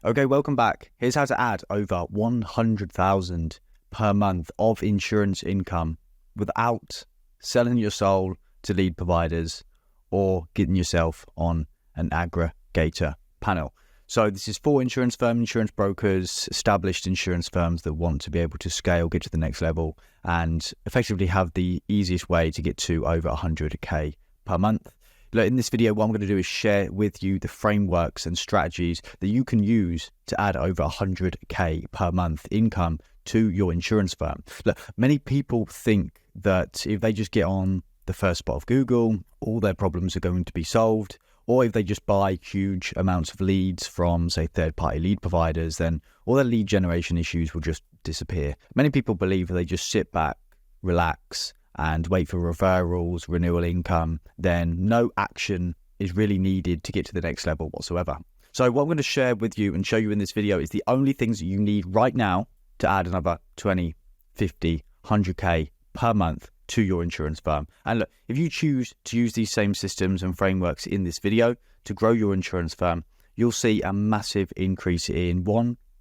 Okay, welcome back. Here's how to add over 100,000 per month of insurance income without selling your soul to lead providers or getting yourself on an aggregator panel. So this is for insurance firms, insurance brokers, established insurance firms that want to be able to scale, get to the next level, and effectively have the easiest way to get to over 100K per month. In this video, what I'm going to do is share with you the frameworks and strategies that you can use to add over 100K per month income to your insurance firm. Look, many people think that if they just get on the first spot of Google, all their problems are going to be solved. Or if they just buy huge amounts of leads from, say, third-party lead providers, then all their lead generation issues will just disappear. Many people believe if they just sit back, relax, and wait for referrals, renewal income, then no action is really needed to get to the next level whatsoever. So what I'm going to share with you and show you in this video is the only things that you need right now to add another 20, 50, 100K per month to your insurance firm. And look, if you choose to use these same systems and frameworks in this video to grow your insurance firm, you'll see a massive increase in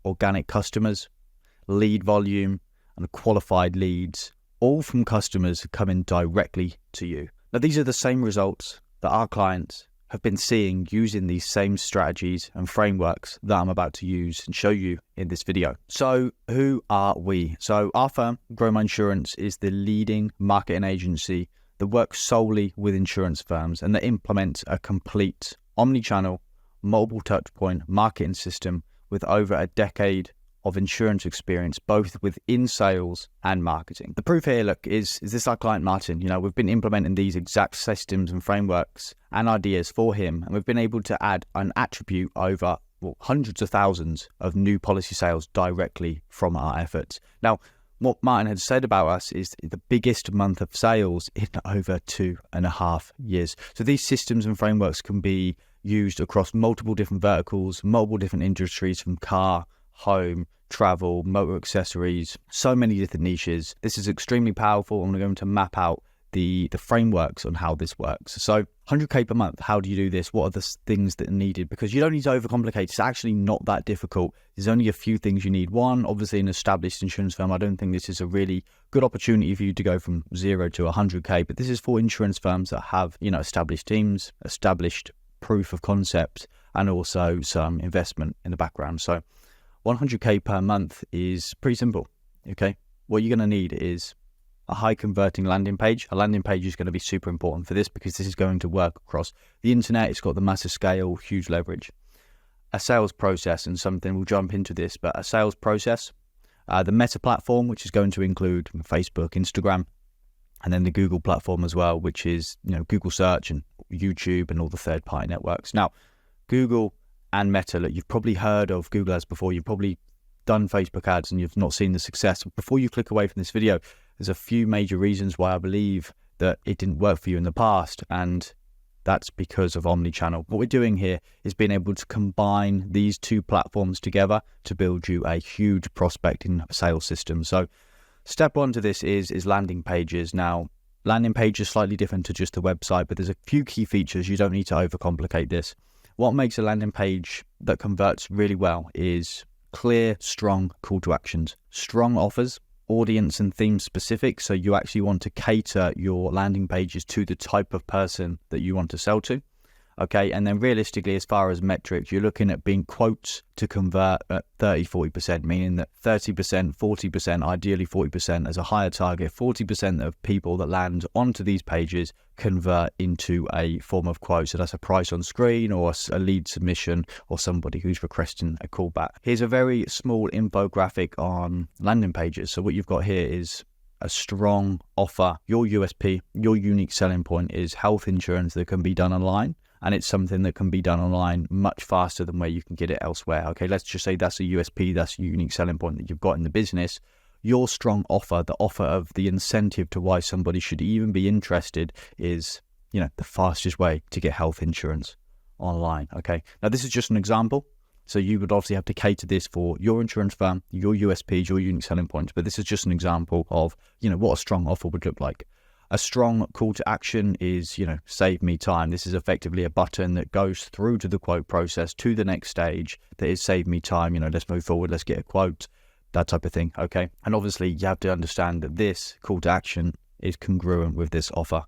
organic customers, lead volume, and qualified leads, all from customers coming directly to you. Now, these are the same results that our clients have been seeing using these same strategies and frameworks that I'm about to use and show you in this video. So who are we? So our firm, Grow My Insurance, is the leading marketing agency that works solely with insurance firms and that implements a complete omni-channel, multiple touchpoint marketing system with over a decade of insurance experience, both within sales and marketing. The proof here, look, is this our client Martin. We've been implementing these exact systems and frameworks and ideas for him, and we've been able to add an attribute over hundreds of thousands of new policy sales directly from our efforts. Now, what Martin had said about us is the biggest month of sales in over 2.5 years. So these systems and frameworks can be used across multiple different verticals, multiple different industries, from car, home, travel, motor accessories, so many different niches. This is extremely powerful, and we're going to map out the frameworks on how this works. So 100K per month, how do you do this? What are the things that are needed? Because you don't need to overcomplicate. It's actually not that difficult. There's only a few things you need. One, obviously an established insurance firm. I don't think this is a really good opportunity for you to go from 0 to 100K, but this is for insurance firms that have, established teams, established proof of concept, and also some investment in the background. So 100K per month is pretty simple, okay? What you're going to need is a high converting landing page. A landing page is going to be super important for this because this is going to work across the internet. It's got the massive scale, huge leverage. A sales process, and something, we'll jump into this, but a sales process, the Meta platform, which is going to include Facebook, Instagram, and then the Google platform as well, which is, Google search and YouTube and all the third-party networks. Now, Google and Meta, look, you've probably heard of Google ads before. You've probably done Facebook ads and you've not seen the success. Before you click away from this video, there's a few major reasons why I believe that it didn't work for you in the past, and that's because of omnichannel. What we're doing here is being able to combine these two platforms together to build you a huge prospecting sales system. So step one to this is landing pages. Now, landing page is slightly different to just a website, but there's a few key features. You don't need to overcomplicate this. What makes a landing page that converts really well is clear, strong call to actions, strong offers, audience and theme specific. So you actually want to cater your landing pages to the type of person that you want to sell to. Okay, and then realistically, as far as metrics, you're looking at being quotes to convert at 30-40%, meaning that 30%, 40%, ideally 40% as a higher target, 40% of people that land onto these pages convert into a form of quote. So that's a price on screen or a lead submission or somebody who's requesting a callback. Here's a very small infographic on landing pages. So what you've got here is a strong offer. Your USP, your unique selling point is health insurance that can be done online. And it's something that can be done online much faster than where you can get it elsewhere. Okay, let's just say that's a USP, that's a unique selling point that you've got in the business. Your strong offer, the offer of the incentive to why somebody should even be interested is, the fastest way to get health insurance online. Okay, now this is just an example. So you would obviously have to cater this for your insurance firm, your USPs, your unique selling points. But this is just an example of, what a strong offer would look like. A strong call to action is, save me time. This is effectively a button that goes through to the quote process to the next stage. That is save me time. Let's move forward. Let's get a quote, that type of thing. Okay. And obviously you have to understand that this call to action is congruent with this offer.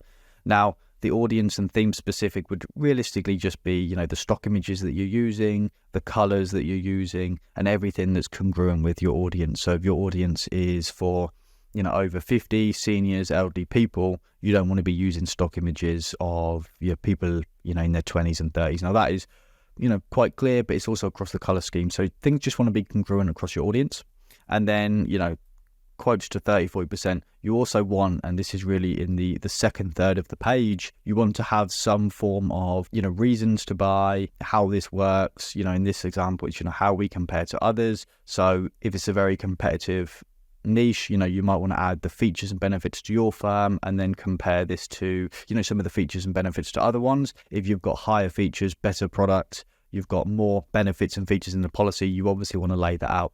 Now, the audience and theme specific would realistically just be, the stock images that you're using, the colors that you're using, and everything that's congruent with your audience. So if your audience is for, over 50 seniors, elderly people, you don't want to be using stock images of people, in their 20s and 30s. Now that is, quite clear, but it's also across the color scheme. So things just want to be congruent across your audience. And then, quotes to 30-40%. You also want, and this is really in the second third of the page, you want to have some form of, reasons to buy, how this works, in this example, it's, how we compare to others. So if it's a very competitive niche, you might want to add the features and benefits to your firm and then compare this to, some of the features and benefits to other ones. If you've got higher features, better product, you've got more benefits and features in the policy, you obviously want to lay that out.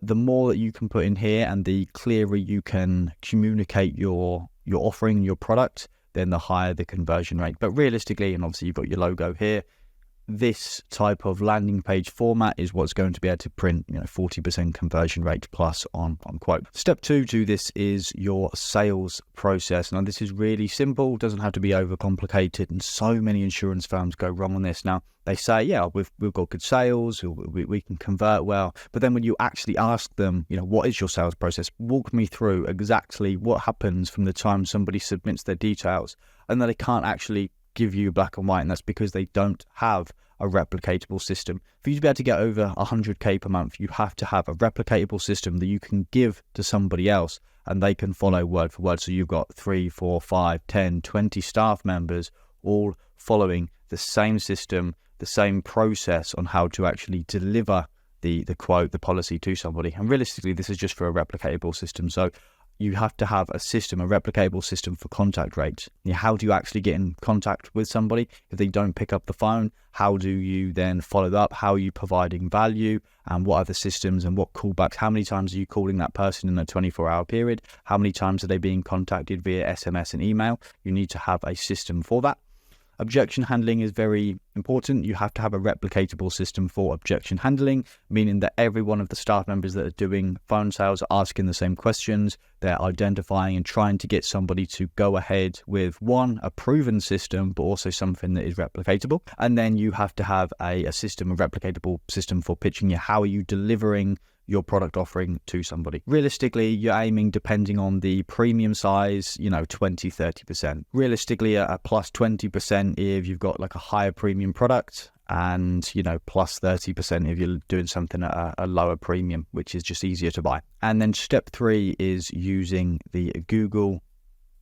The more that you can put in here and the clearer you can communicate your offering and your product, then the higher the conversion rate. But realistically, and obviously you've got your logo here, this type of landing page format is what's going to be able to print 40% conversion rate plus on quote. Step 2 to this is your sales process. Now this is really simple, doesn't have to be overcomplicated, and so many insurance firms go wrong on this. Now they say, yeah, we've got good sales, we can convert well, but then when you actually ask them, what is your sales process, walk me through exactly what happens from the time somebody submits their details, and then they can't actually give you black and white, and that's because they don't have a replicatable system. For you to be able to get over 100k per month, you have to have a replicatable system that you can give to somebody else and they can follow word for word. So you've got 3, 4, 5, 10, 20 staff members all following the same system, the same process on how to actually deliver the quote, the policy to somebody. And realistically, this is just for a replicatable system. So you have to have a system, a replicatable system for contact rates. How do you actually get in contact with somebody if they don't pick up the phone? How do you then follow up? How are you providing value? And what are the systems and what callbacks? How many times are you calling that person in a 24-hour period? How many times are they being contacted via SMS and email? You need to have a system for that. Objection handling is very important. You have to have a replicatable system for objection handling, meaning that every one of the staff members that are doing phone sales are asking the same questions. They're identifying and trying to get somebody to go ahead with one, a proven system, but also something that is replicatable. And then you have to have a system, a replicatable system for pitching you. How are you delivering your product offering to somebody? Realistically, you're aiming, depending on the premium size, 20-30%. Realistically, a plus 20% if you've got like a higher premium product, and plus 30% if you're doing something at a lower premium, which is just easier to buy. And then step 3 is using the Google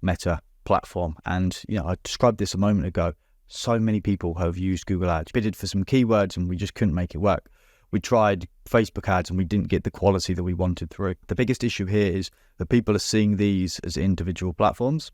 Meta platform. And I described this a moment ago. So many people have used Google Ads, bidded for some keywords, and we just couldn't make it work. We tried Facebook ads and we didn't get the quality that we wanted through. The biggest issue here is that people are seeing these as individual platforms,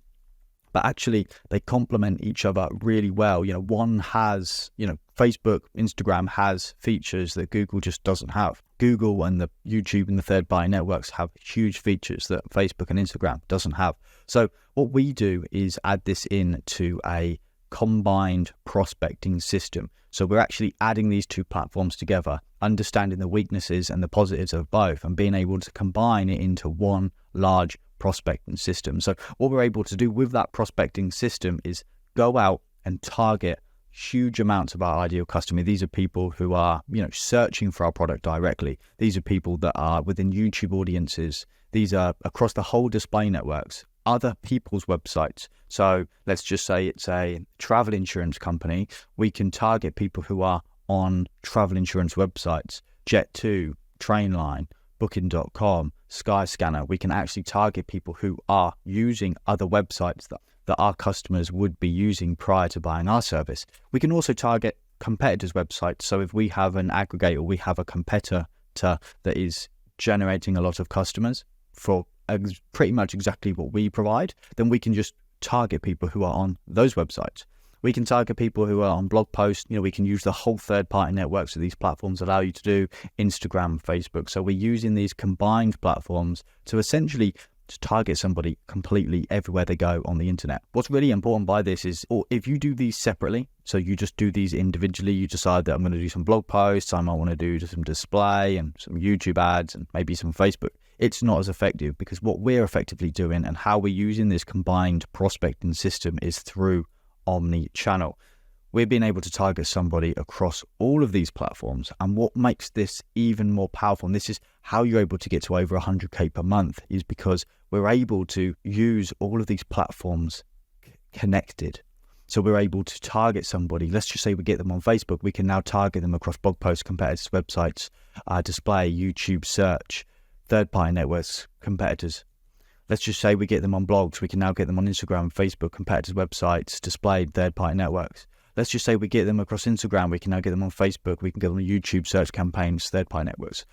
but actually they complement each other really well. One has, Facebook, Instagram has features that Google just doesn't have. Google and the YouTube and the third-party networks have huge features that Facebook and Instagram doesn't have. So what we do is add this in to a combined prospecting system. So we're actually adding these two platforms together, understanding the weaknesses and the positives of both, and being able to combine it into one large prospecting system. So what we're able to do with that prospecting system is go out and target huge amounts of our ideal customer. These are people who are, searching for our product directly. These are people that are within YouTube audiences. These are across the whole display networks, other people's websites. So let's just say it's a travel insurance company. We can target people who are on travel insurance websites, Jet2, Trainline, Booking.com, Skyscanner. We can actually target people who are using other websites that our customers would be using prior to buying our service. We can also target competitors' websites. So if we have an aggregator, we have a competitor that is generating a lot of customers for pretty much exactly what we provide, then we can just target people who are on those websites. We can target people who are on blog posts. We can use the whole third-party networks that these platforms allow you to do, Instagram, Facebook. So we're using these combined platforms to essentially to target somebody completely everywhere they go on the internet. What's really important by this is, or if you do these separately, so you just do these individually, you decide that I'm going to do some blog posts, I might want to do some display and some YouTube ads and maybe some Facebook, it's not as effective, because what we're effectively doing and how we're using this combined prospecting system is through omni-channel. We're being able to target somebody across all of these platforms. And what makes this even more powerful, and this is how you're able to get to over 100K per month, is because we're able to use all of these platforms connected. So we're able to target somebody. Let's just say we get them on Facebook. We can now target them across blog posts, competitors' websites, display, YouTube search, third-party networks, competitors. Let's just say we get them on blogs. We can now get them on Instagram, Facebook, competitors' websites, displayed, third-party networks. Let's just say we get them across Instagram. We can now get them on Facebook. We can get them on YouTube search campaigns, third-party networks.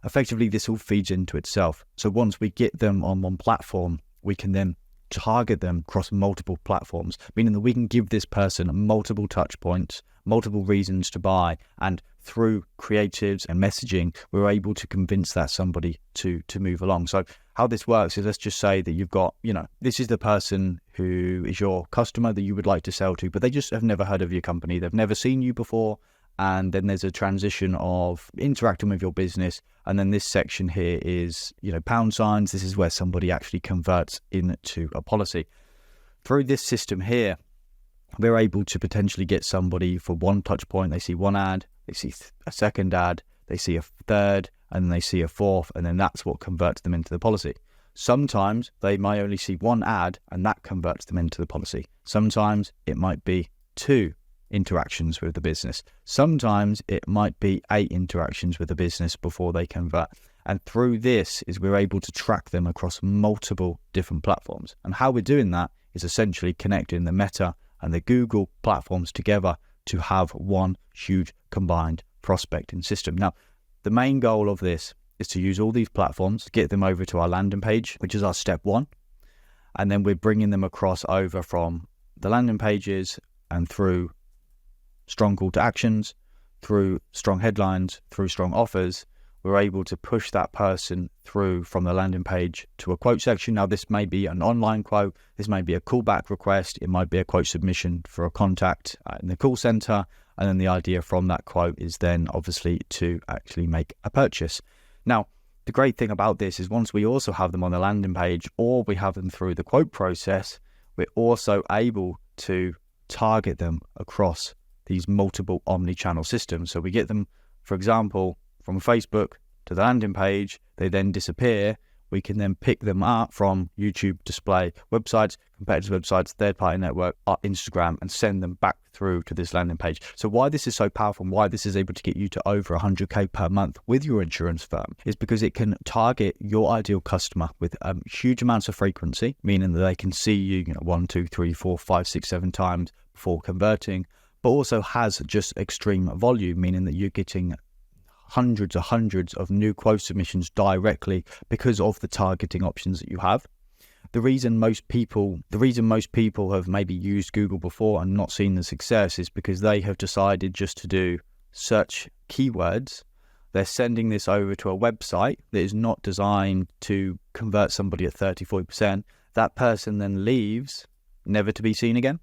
Effectively, this all feeds into itself. So once we get them on one platform, we can then target them across multiple platforms, meaning that we can give this person multiple touch points, multiple reasons to buy, and through creatives and messaging, we're able to convince that somebody to move along. So how this works is, let's just say that you've got, this is the person who is your customer that you would like to sell to, but they just have never heard of your company. They've never seen you before. And then there's a transition of interacting with your business. And then this section here is, pound signs. This is where somebody actually converts into a policy. Through this system here, we're able to potentially get somebody for one touch point. They see one ad, they see a second ad, they see a third, and then they see a fourth, and then that's what converts them into the policy. Sometimes they might only see one ad and that converts them into the policy. Sometimes it might be 2 interactions with the business. Sometimes it might be 8 interactions with the business before they convert. And through this is we're able to track them across multiple different platforms. And how we're doing that is essentially connecting the Meta and the Google platforms together to have one huge combined prospecting system. Now, the main goal of this is to use all these platforms, get them over to our landing page, which is our step 1. And then we're bringing them across over from the landing pages and through strong call to actions, through strong headlines, through strong offers. We're able to push that person through from the landing page to a quote section. Now, this may be an online quote. This may be a callback request. It might be a quote submission for a contact in the call center. And then the idea from that quote is then obviously to actually make a purchase. Now, the great thing about this is once we also have them on the landing page or we have them through the quote process, we're also able to target them across these multiple omni-channel systems. So we get them, for example, from Facebook to the landing page, they then disappear. We can then pick them up from YouTube, display, websites, competitors' websites, third-party network, Instagram, and send them back through to this landing page. So why this is so powerful and why this is able to get you to over 100K per month with your insurance firm is because it can target your ideal customer with huge amounts of frequency, meaning that they can see you 1, 2, 3, 4, 5, 6, 7 times before converting, but also has just extreme volume, meaning that you're getting hundreds of new quote submissions directly because of the targeting options that you have. The reason most people have maybe used Google before and not seen the success is because they have decided just to do search keywords. They're sending this over to a website that is not designed to convert somebody at 30-40%. That person then leaves, never to be seen again.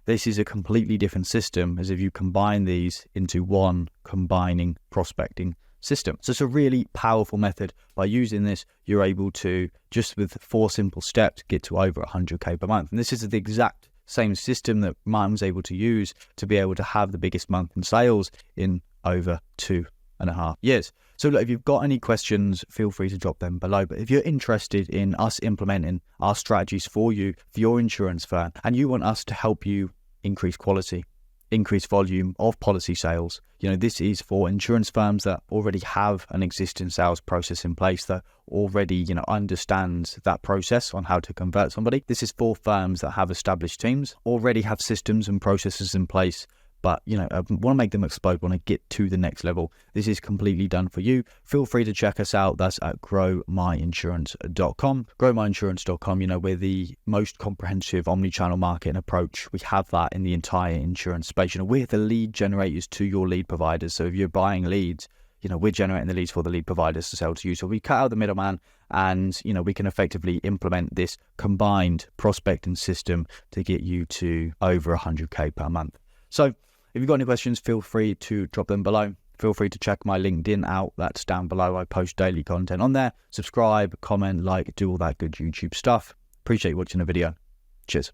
This is a completely different system as if you combine these into one combining prospecting system. So it's a really powerful method. By using this, you're able to, just with 4 simple steps, get to over 100K per month. And this is the exact same system that Martin was able to use to be able to have the biggest month in sales in over 2.5 years. So look, if you've got any questions, feel free to drop them below. But if you're interested in us implementing our strategies for you, for your insurance firm, and you want us to help you increase quality, increase volume of policy sales, this is for insurance firms that already have an existing sales process in place, that already, understands that process on how to convert somebody. This is for firms that have established teams, already have systems and processes in place, but I want to make them explode, want to get to the next level. This is completely done for you. Feel free to check us out. That's at growmyinsurance.com. Growmyinsurance.com, we're the most comprehensive omni-channel marketing approach. We have that in the entire insurance space. We're the lead generators to your lead providers. So if you're buying leads, we're generating the leads for the lead providers to sell to you. So we cut out the middleman, and we can effectively implement this combined prospecting system to get you to over 100K per month. So if you've got any questions, feel free to drop them below. Feel free to check my LinkedIn out. That's down below. I post daily content on there. Subscribe, comment, like, do all that good YouTube stuff. Appreciate you watching the video. Cheers.